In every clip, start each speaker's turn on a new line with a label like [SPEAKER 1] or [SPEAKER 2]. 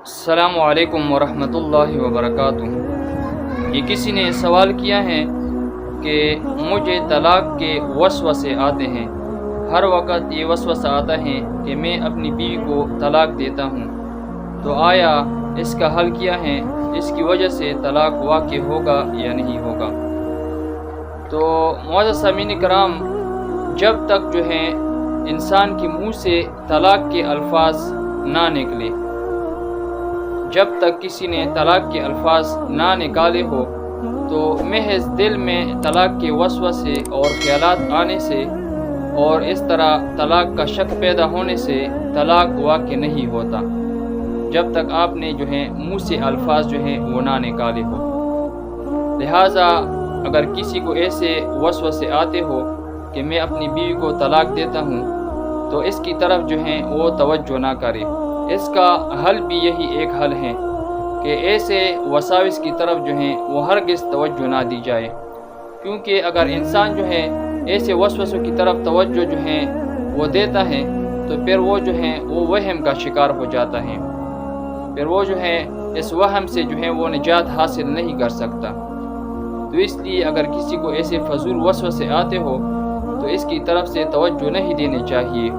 [SPEAKER 1] السلام علیکم ورحمۃ اللہ وبرکاتہ۔ یہ کسی نے سوال کیا ہے کہ مجھے طلاق کے وسوسے آتے ہیں، ہر وقت یہ وسوسہ آتا ہے کہ میں اپنی بیوی کو طلاق دیتا ہوں، تو آیا اس کا حل کیا ہے؟ اس کی وجہ سے طلاق واقع ہوگا یا نہیں ہوگا؟ تو معزز سامعین کرام، جب تک جو ہے انسان کے منہ سے طلاق کے الفاظ نہ نکلے، جب تک کسی نے طلاق کے الفاظ نہ نکالے ہو، تو محض دل میں طلاق کے وسوسے اور خیالات آنے سے اور اس طرح طلاق کا شک پیدا ہونے سے طلاق واقع نہیں ہوتا، جب تک آپ نے جو ہے منہ سے الفاظ جو ہیں وہ نہ نکالے ہو۔ لہٰذا اگر کسی کو ایسے وسوسے آتے ہو کہ میں اپنی بیوی کو طلاق دیتا ہوں، تو اس کی طرف جو ہے وہ توجہ نہ کرے۔ اس کا حل بھی یہی ایک حل ہے کہ ایسے وساوس کی طرف جو ہے وہ ہرگز توجہ نہ دی جائے، کیونکہ اگر انسان جو ہے ایسے وسوسوں کی طرف توجہ جو ہے وہ دیتا ہے، تو پھر وہ جو ہے وہ وہم کا شکار ہو جاتا ہے، پھر وہ جو ہے اس وہم سے جو ہے وہ نجات حاصل نہیں کر سکتا۔ تو اس لیے اگر کسی کو ایسے فضول وسوسے آتے ہو تو اس کی طرف سے توجہ نہیں دینی چاہیے،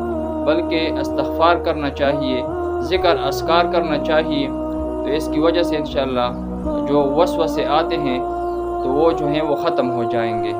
[SPEAKER 1] بلکہ استغفار کرنا چاہیے، ذکر اذکار کرنا چاہیے۔ تو اس کی وجہ سے انشاءاللہ جو وسوسے آتے ہیں تو وہ جو ہیں وہ ختم ہو جائیں گے۔